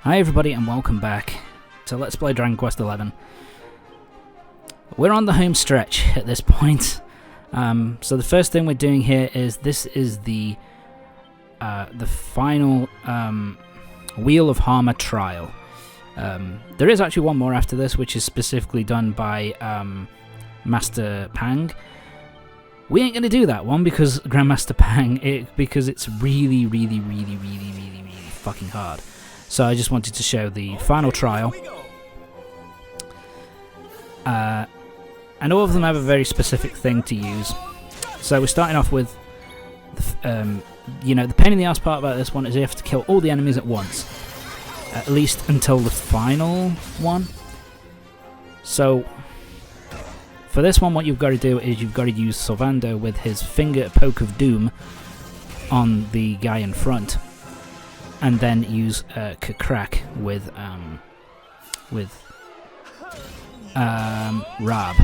Hi everybody and welcome back to Let's Play Dragon Quest XI. We're on the home stretch at this point. So the first thing we're doing here is this is the final Wheel of Harma trial. There is actually one more after this, which is specifically done by Master Pang. We ain't gonna do that one because Grandmaster Pang, because it's really fucking hard. So I just wanted to show the final trial. And all of them have a very specific thing to use. So we're starting off with, the pain in the ass part about this one is you have to kill all the enemies at once. At least until the final one. So, for this one what you've got to do is you've got to use Sylvando with his finger poke of doom on the guy in front. And then use Crack with Rab.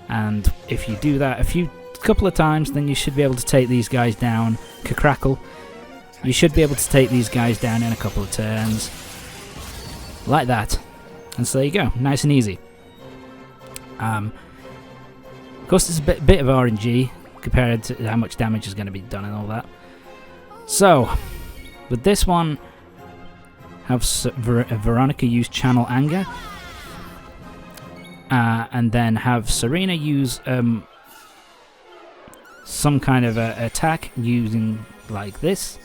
And if you do that a couple of times, then you should be able to take these guys down. Crackle. You should be able to take these guys down in a couple of turns. Like that. And so there you go. Nice and easy. Of course, it's a bit of RNG compared to how much damage is going to be done and all that. So, with this one, have Veronica use Channel Anger. And then have Serena use some kind of attack using like this.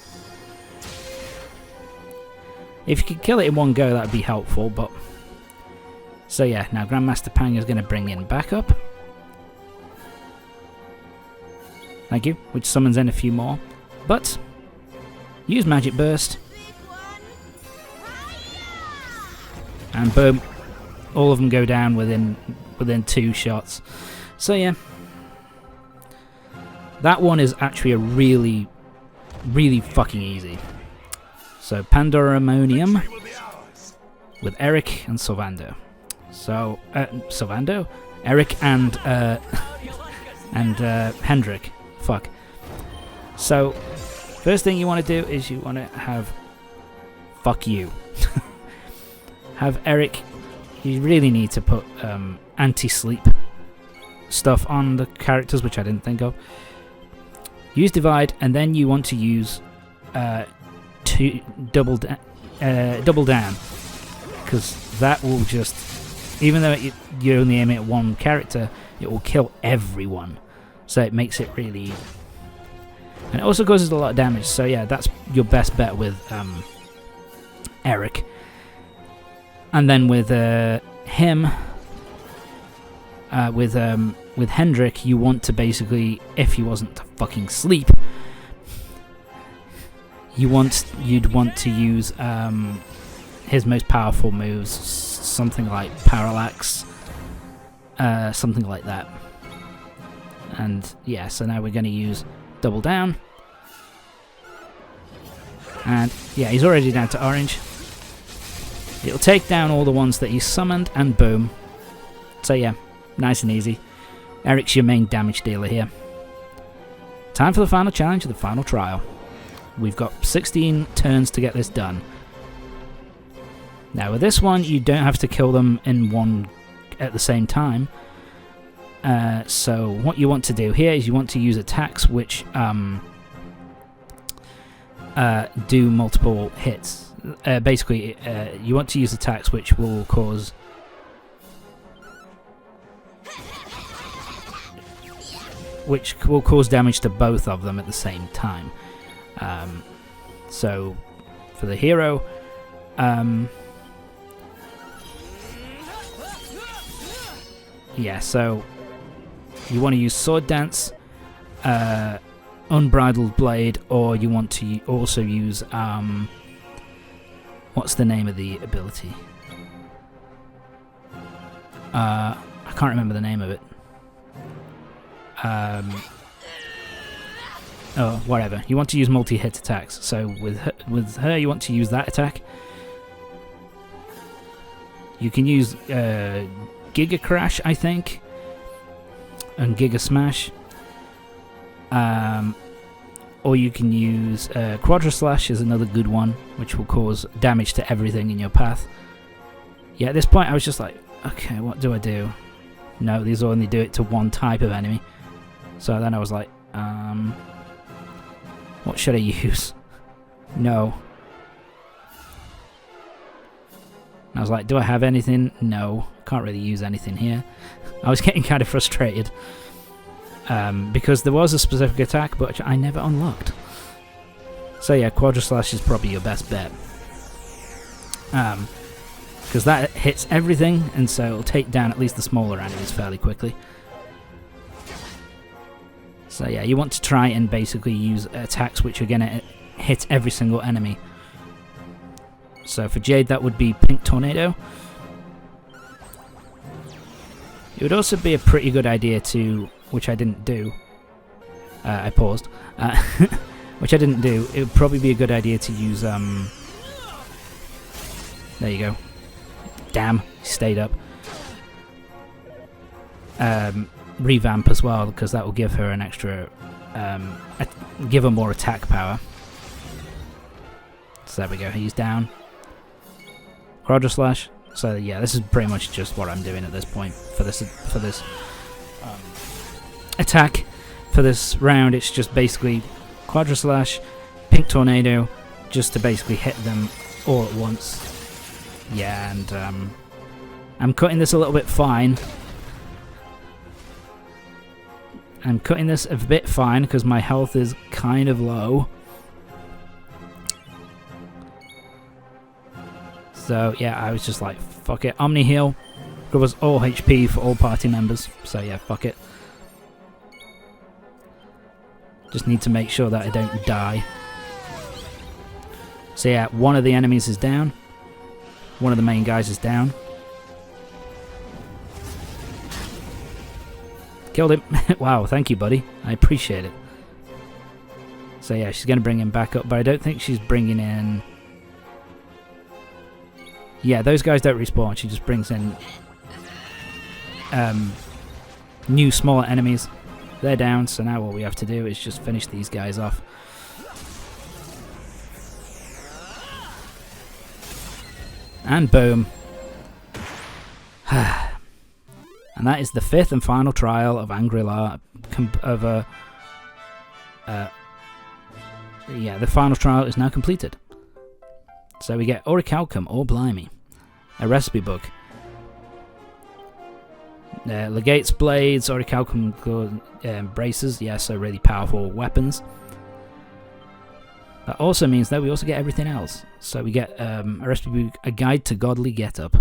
If you could kill it in one go, that would be helpful. But so yeah, now Grandmaster Pang is going to bring in backup. Thank you, which summons in a few more. But use Magic Burst. And boom. All of them go down within 2 shots. So yeah. That one is actually a really fucking easy. So Pandoramonium with Eric and Sylvando. So Sylvando? Eric and Hendrik. Fuck. So first thing you want to do is you want to have fuck you. Have Eric. You really need to put anti-sleep stuff on the characters, which I didn't think of. Use Divide, and then you want to use double down, because that will just, even though you're only aiming at one character, it will kill everyone. So it makes it really easy. And it also causes a lot of damage, so yeah, that's your best bet with Eric. And then with him, with Hendrik, you want to basically, if he wasn't to fucking sleep, you'd want to use his most powerful moves, something like Parallax, something like that. And yeah, so now we're going to use Double Down. And yeah, he's already down to orange. It'll take down all the ones that he summoned, and boom. So yeah, nice and easy. Eric's your main damage dealer here. Time for the final challenge, the final trial. We've got 16 turns to get this done. Now with this one, you don't have to kill them in one at the same time. So what you want to do here is you want to use attacks which do multiple hits. Basically, you want to use attacks which will cause damage to both of them at the same time. So, for the hero, yeah. So you want to use Sword Dance, Unbridled Blade, or you want to also use what's the name of the ability? I can't remember the name of it. Oh, whatever. You want to use multi-hit attacks. So with her, you want to use that attack. You can use Giga Crash, I think, and Giga Smash. or you can use Quadra Slash is another good one, which will cause damage to everything in your path. Yeah, at this point I was just like, okay, what do I do? No, these only do it to one type of enemy. So then I was like, what should I use? No. And I was like, do I have anything? No, can't really use anything here. I was getting kind of frustrated because there was a specific attack, but I never unlocked. So yeah, Quadra Slash is probably your best bet. Because that hits everything, and so it'll take down at least the smaller enemies fairly quickly. So yeah, you want to try and basically use attacks which are going to hit every single enemy. So for Jade that would be Pink Tornado. It would also be a pretty good idea to, which I didn't do, I paused, which I didn't do, it would probably be a good idea to use, there you go, damn, stayed up, Revamp as well, because that will give her an extra, give her more attack power. So there we go, he's down. Quadra Slash. So yeah, this is pretty much just what I'm doing at this point for this attack. For this round, it's just basically Quadra Slash, Pink Tornado, just to basically hit them all at once. Yeah, and I'm cutting this a little bit fine. I'm cutting this a bit fine because my health is kind of low. So yeah, I was just like, fuck it. Omni Heal covers all HP for all party members. So yeah, fuck it. Just need to make sure that I don't die. So yeah, one of the enemies is down. One of the main guys is down. Killed him. Wow, thank you, buddy. I appreciate it. So yeah, she's going to bring him back up, but I don't think she's bringing in... Yeah, those guys don't respawn. She just brings in new, smaller enemies. They're down, so now what we have to do is just finish these guys off. And boom. And that is the 5th and final trial of Angri-La. Yeah, the final trial is now completed. So we get Orichalcum, or Blimey, a recipe book. Legate's blades, Orichalcum braces, yes, so really powerful weapons. That also means that we also get everything else. So we get a recipe book, a guide to godly getup,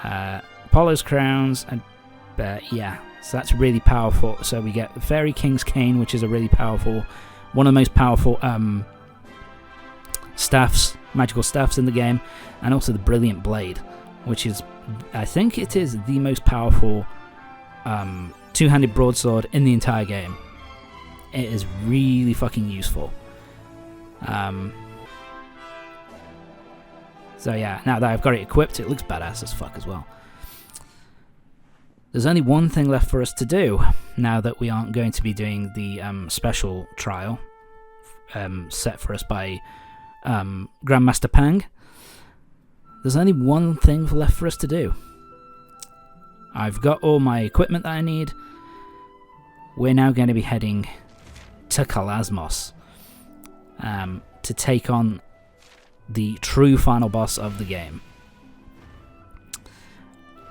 Apollo's crowns, and yeah, so that's really powerful. So we get Fairy King's cane, which is a really powerful, one of the most powerful staffs, magical staffs in the game, and also the Brilliant Blade, which is, I think it is the most powerful two-handed broadsword in the entire game. It is really fucking useful. So yeah, now that I've got it equipped, it looks badass as fuck as well. There's only one thing left for us to do, now that we aren't going to be doing the special trial set for us by Grandmaster Pang. There's only one thing left for us to do. I've got all my equipment that I need. We're now going to be heading to Calasmos to take on the true final boss of the game.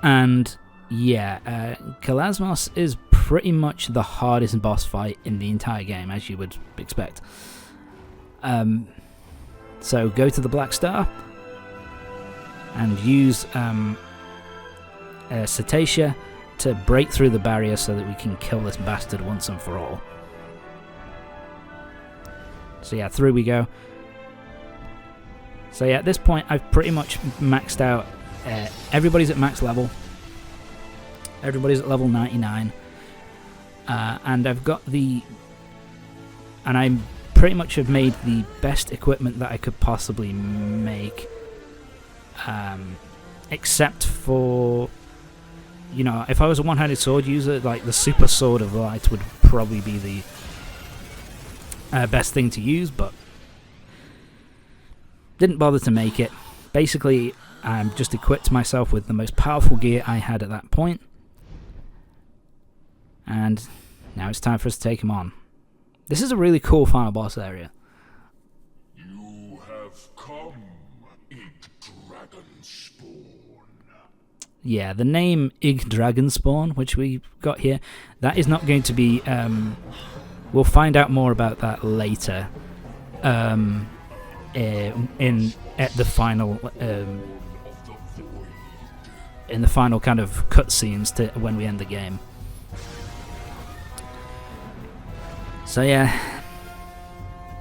And yeah, Calasmos is pretty much the hardest boss fight in the entire game, as you would expect. So go to the Black Star and use Cetacea to break through the barrier so that we can kill this bastard once and for all. So yeah, through we go. So yeah, at this point I've pretty much maxed out. Everybody's at max level. Everybody's at level 99. And I've got the... And I pretty much have made the best equipment that I could possibly make. Except for... You know, if I was a one-handed sword user, like the Super Sword of Light would probably be best thing to use, but didn't bother to make it. Basically, I just equipped myself with the most powerful gear I had at that point, and now it's time for us to take him on. This is a really cool final boss area. You have come, Dragon-spawn. Yeah, the name Ig Dragonspawn, which we got here, that is not going to be... we'll find out more about that later. At the final... in the final kind of cutscenes to when we end the game. So yeah,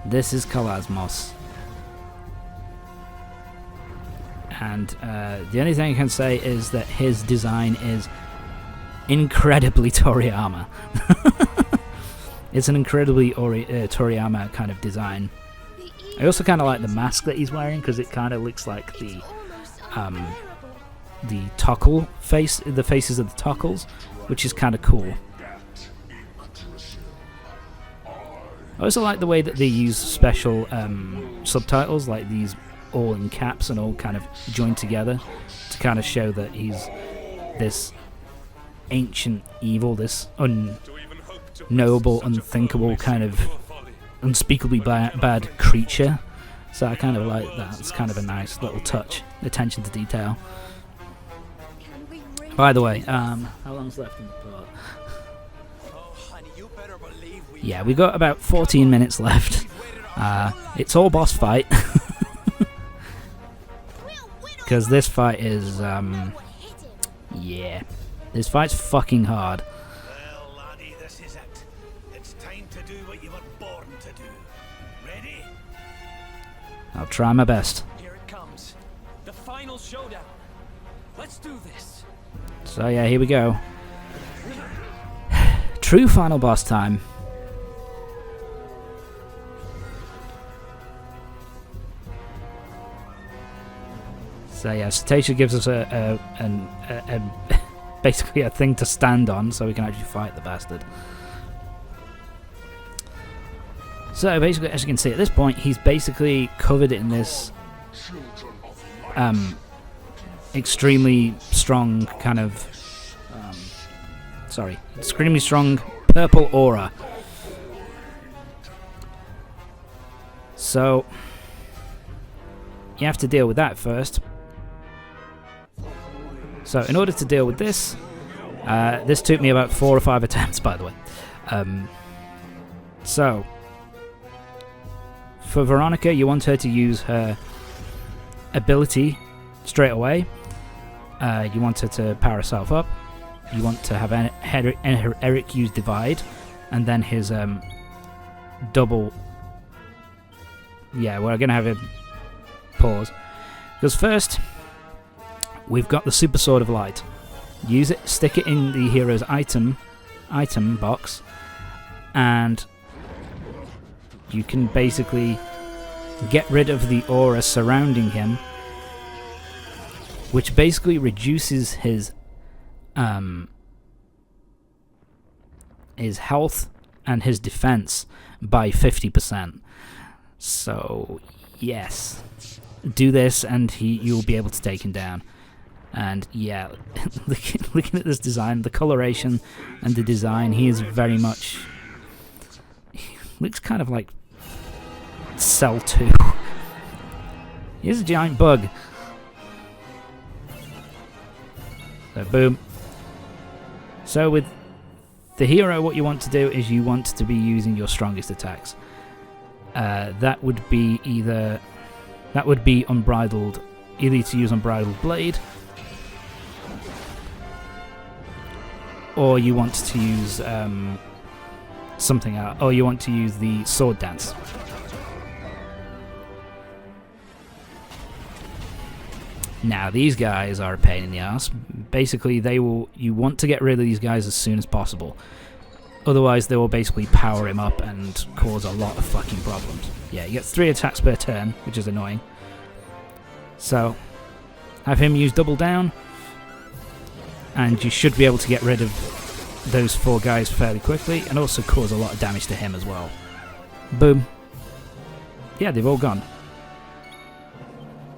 this is Calasmos. And the only thing I can say is that his design is incredibly Toriyama. It's an incredibly Toriyama kind of design. I also kind of like the mask that he's wearing, because it kind of looks like the Tockle face, the faces of the Tockles, which is kind of cool. I also like the way that they use special subtitles, like these all in caps and all kind of joined together to kind of show that he's this ancient evil, this unknowable, unthinkable, kind of unspeakably bad creature. So I kind of like that. It's kind of a nice little touch, attention to detail. By the way, how long's left in the part? Yeah, we got about 14 minutes left. It's all boss fight. Because this fight is, yeah. This fight's fucking hard. Well, laddie, this is it. It's time to do what you were born to do. Ready? I'll try my best. Here it comes. The final showdown. Let's do this. So yeah, here we go. True final boss time. So yeah, Cetacea gives us a basically a thing to stand on, so we can actually fight the bastard. So basically, as you can see at this point, he's basically covered in this extremely strong kind of extremely strong purple aura. So you have to deal with that first. So in order to deal with this, this took me about 4 or 5 attempts, by the way. So for Veronica, you want her to use her ability straight away. You want her to power herself up. You want to have Eric use Divide, and then his double. Yeah, we're gonna have him pause, because first we've got the Super Sword of Light. Use it, stick it in the hero's item box, and you can basically get rid of the aura surrounding him, which basically reduces his health and his defense by 50%. So yes, do this and you'll be able to take him down. And yeah, looking at this design, the coloration and the design, he is very much, he looks kind of like Cell 2. Here's a giant bug. So boom. So with the hero, what you want to do is you want to be using your strongest attacks. That would be Unbridled, either to use Unbridled Blade, or you want to use something else, or you want to use the Sword Dance. Now these guys are a pain in the ass. Basically, you want to get rid of these guys as soon as possible. Otherwise, they will basically power him up and cause a lot of fucking problems. Yeah, he gets 3 attacks per turn, which is annoying. So, have him use Double Down, and you should be able to get rid of those 4 guys fairly quickly, and also cause a lot of damage to him as well. Boom. Yeah, they've all gone.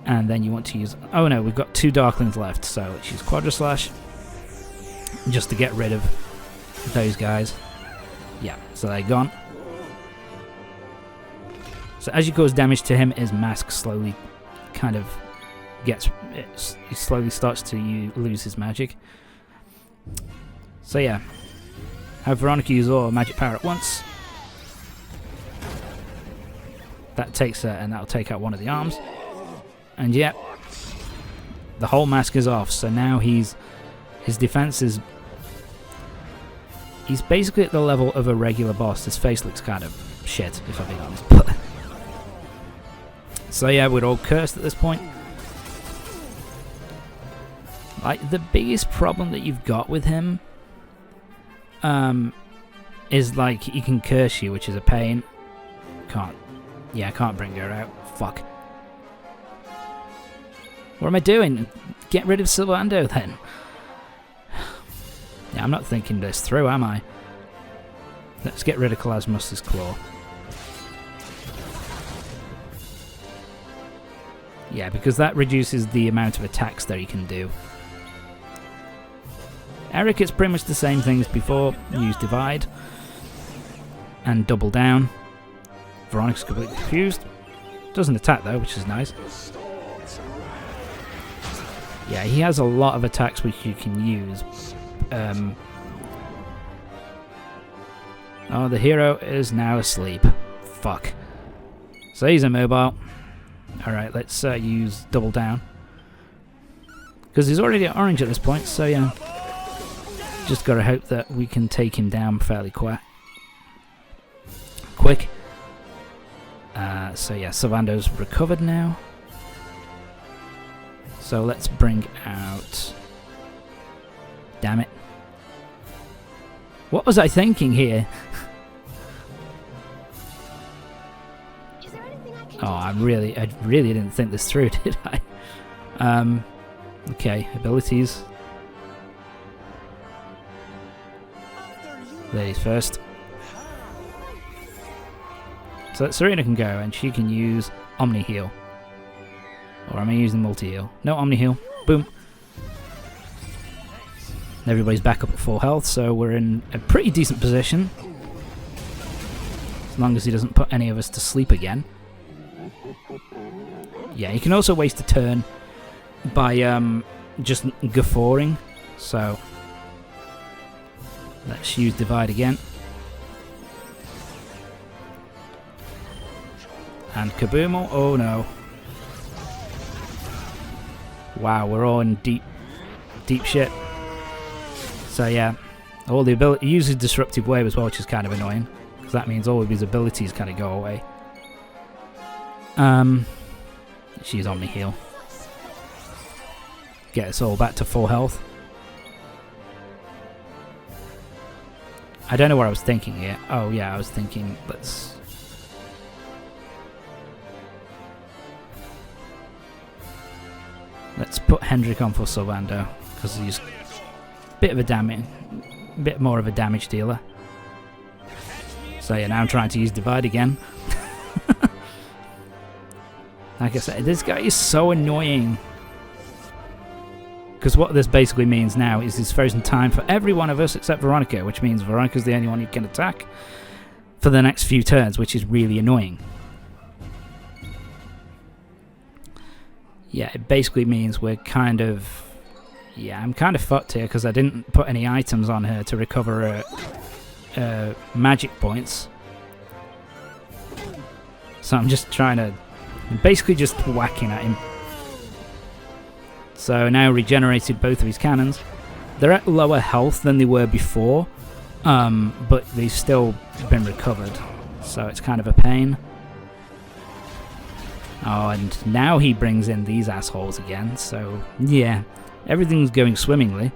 And then you want to use... Oh no, we've got 2 Darklings left, so let's use Quadra Slash. Just to get rid of those guys. Yeah, so they're gone. So as you cause damage to him, his mask slowly kind of gets... He slowly starts to lose his magic. So yeah. Have Veronica use all magic power at once. That takes her, and that'll take out one of the arms. And yeah, the whole mask is off, so now his defense is... He's basically at the level of a regular boss. His face looks kind of shit, if I'm being honest. But so yeah, we're all cursed at this point. Like, the biggest problem that you've got with him is, like, he can curse you, which is a pain. Yeah, I can't bring her out. Fuck. What am I doing? Get rid of Sylvando, then. Yeah, I'm not thinking this through, am I? Let's get rid of Calasmos' claw. Yeah, because that reduces the amount of attacks that he can do. Eric, it's pretty much the same thing as before. Use Divide. And double down. Veronica's completely confused. Doesn't attack though, which is nice. Yeah, he has a lot of attacks which you can use. Oh, the hero is now asleep. Fuck. So he's immobile. Alright, let's use double down. Because he's already at orange at this point, so yeah. Just gotta hope that we can take him down fairly quick. So yeah, Sylvando's recovered now. So let's bring out... Damn it. What was I thinking here? Oh, I really didn't think this through, did I? Okay, abilities. Ladies first. So that Serena can go, and she can use Omni Heal. Or am I using Multi Heal? No, Omni Heal. Boom. Everybody's back up at full health, so we're in a pretty decent position. As long as he doesn't put any of us to sleep again. Yeah, you can also waste a turn by just guffawing. So let's use Divide again. And Kaboom! Oh no. Wow, we're all in deep shit. So yeah, all the ability... He uses Disruptive Wave as well, which is kind of annoying. Because that means all of his abilities kind of go away. She's Omni Heal. Get us all back to full health. I don't know what I was thinking here. Oh yeah, I was thinking, Let's put Hendrik on for Sylvando, because he's a bit more of a damage dealer. So yeah, now I'm trying to use Divide again. Like I said, this guy is so annoying. Because what this basically means now is he's frozen time for every one of us except Veronica, which means Veronica's the only one who can attack for the next few turns, which is really annoying. Yeah, it basically means we're kind of... Yeah, I'm kind of fucked here because I didn't put any items on her to recover magic points. So I'm just trying to... Basically just whacking at him. So now regenerated both of his cannons. They're at lower health than they were before, but they've still been recovered. So it's kind of a pain. Oh, and now he brings in these assholes again, so yeah, everything's going swimmingly.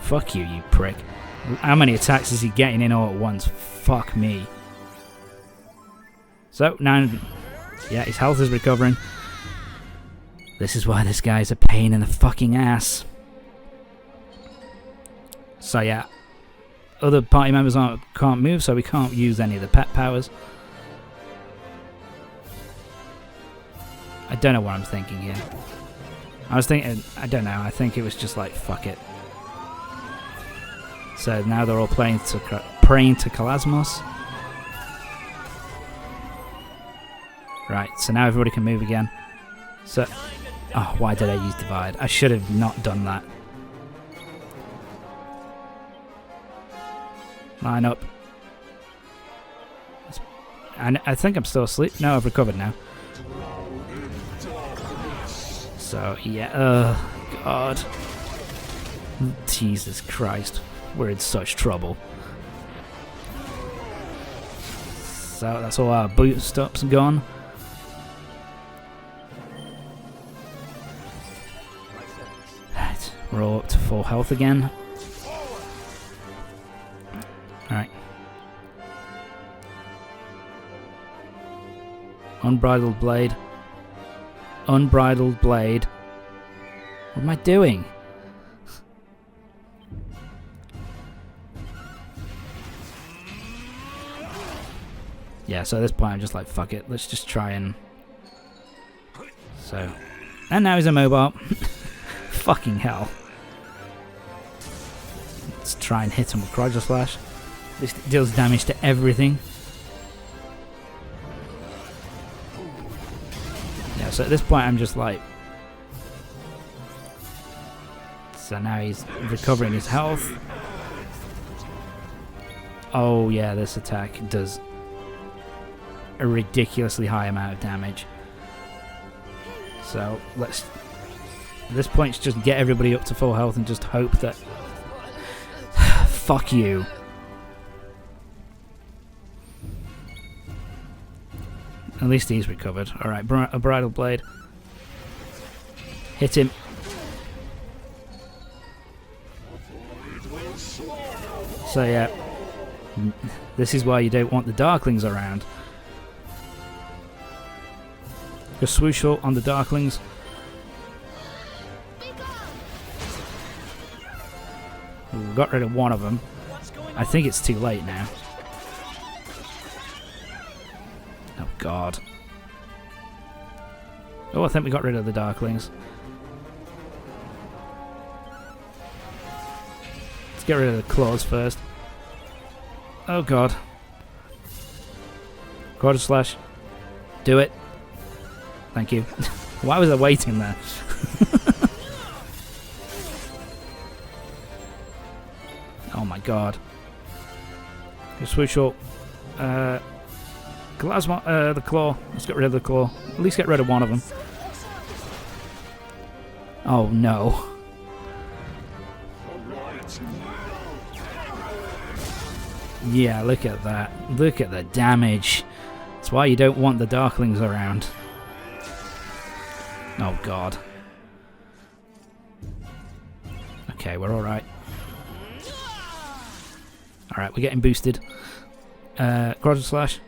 Fuck you, you prick. How many attacks is he getting in all at once? Fuck me. So, now, yeah, his health is recovering. This is why this guy's a pain in the fucking ass. So yeah, other party members can't move, so we can't use any of the pet powers. I don't know what I'm thinking here. I was thinking, I don't know, I think it was just like, fuck it. So now they're all praying to Calasmos. Right, so now everybody can move again. So, oh, why did I use Divide? I should have not done that. Line up. And I think I'm still asleep. No, I've recovered now. So, yeah, God. Jesus Christ. We're in such trouble. So, that's all our boot stops gone. Right, we're all up to full health again. Alright. Unbridled blade. Unbridled blade. What am I doing? Yeah, so at this point I'm just like, fuck it, let's just try and... So... And now he's immobile. Fucking hell. Let's try and hit him with Crodger Slash. This deals damage to everything. Yeah, so at this point I'm just like... So now he's recovering his health. Oh yeah, this attack does a ridiculously high amount of damage. So let's... At this point, just get everybody up to full health and just hope that... Fuck you. At least he's recovered. Alright, a bridal blade. Hit him. So yeah, this is why you don't want the Darklings around. Just swoosh ult on the Darklings. We got rid of one of them. I think it's too late now. Oh god. Oh, I think we got rid of the Darklings. Let's get rid of the claws first. Oh god. Quarter slash. Do it. Thank you. Why was I waiting there? Oh my god. Just switch up. Calasmos, the claw. Let's get rid of the claw. At least get rid of one of them. Oh no. Yeah, look at that. Look at the damage. That's why you don't want the Darklings around. Oh god. Okay, we're alright. Alright, we're getting boosted. Quarter slash.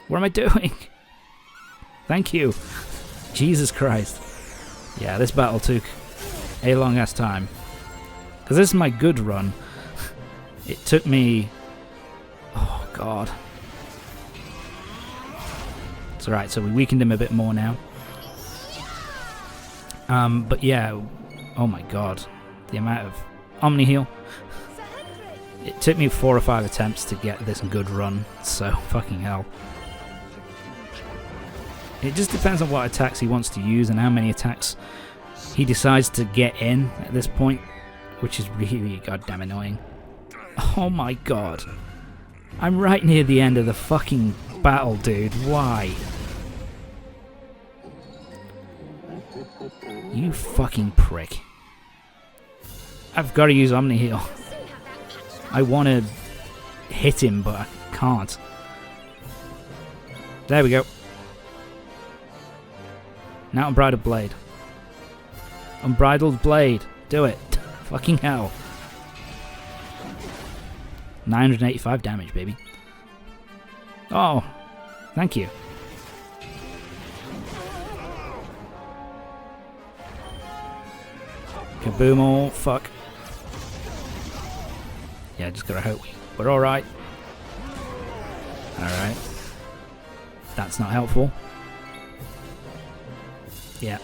What am I doing? Thank you. Jesus Christ. Yeah, this battle took a long ass time. Because this is my good run. It took me... Oh god. It's alright, so we weakened him a bit more now. But yeah, oh my god, the amount of Omni Heal. It took me 4 or 5 attempts to get this good run, so fucking hell. It just depends on what attacks he wants to use and how many attacks he decides to get in at this point, which is really goddamn annoying. Oh my god. I'm right near the end of the fucking battle, dude. Why? You fucking prick. I've got to use Omni Heal. I want to hit him, but I can't. There we go. Now Unbridled Blade. Unbridled Blade. Do it. Fucking hell. 985 damage, baby. Oh, thank you. Kaboom, oh, fuck. Yeah, just gotta hope we're alright. Alright. That's not helpful. Yeah.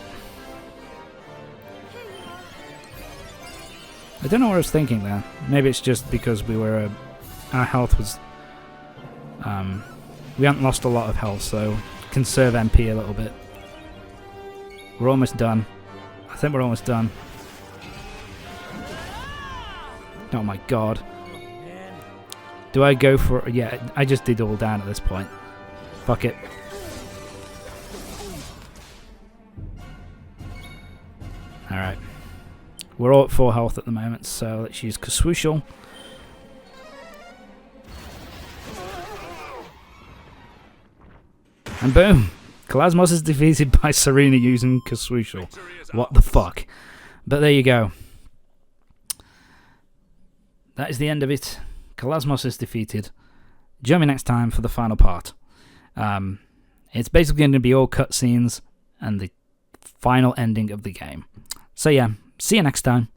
I don't know what I was thinking there. Maybe it's just because we were... our health was... we haven't lost a lot of health, so conserve MP a little bit. We're almost done. I think we're almost done. Oh my god. Do I go for... yeah, I just did all down at this point. Fuck it. Alright. We're all at 4 health at the moment, so let's use Kaswooshel. And boom! Calasmos is defeated by Serena using Kaswooshel. What the fuck? But there you go. That is the end of it. Calasmos is defeated. Join me next time for the final part. It's basically going to be all cutscenes and the final ending of the game. So yeah, see you next time.